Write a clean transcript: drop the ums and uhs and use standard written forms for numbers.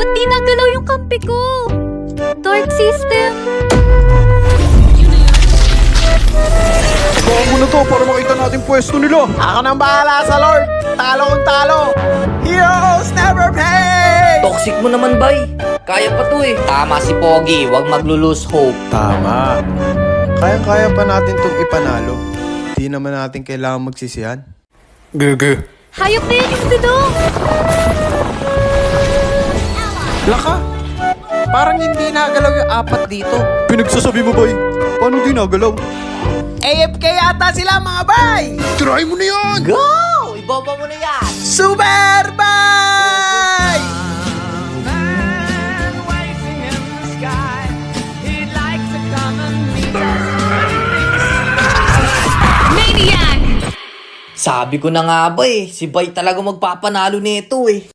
Ba't di nagalaw yung kampi ko? Dark system. Baka mo na to para makita natin pwesto nila. Ako nang bahala sa Lord. Talo kung talo. Heroes never pay! Toxic mo naman, bay. Kaya pa to eh. Tama si Pogi, wag maglo-lose hope. Tama. Kaya-kaya pa natin itong ipanalo. Di naman natin kailangan magsisihan. Gege. Hayop na yan yung Dudong. Laka. Parang hindi nagalaw yung apat dito. Pinagsasabi mo ba paano di nagalaw? AFK yata sila mga bay! Try mo na yan! Go! Ibaba mo na yan! Super bay! Maniac! Sabi ko na nga ba eh, si Bay talaga magpapanalo nito eh.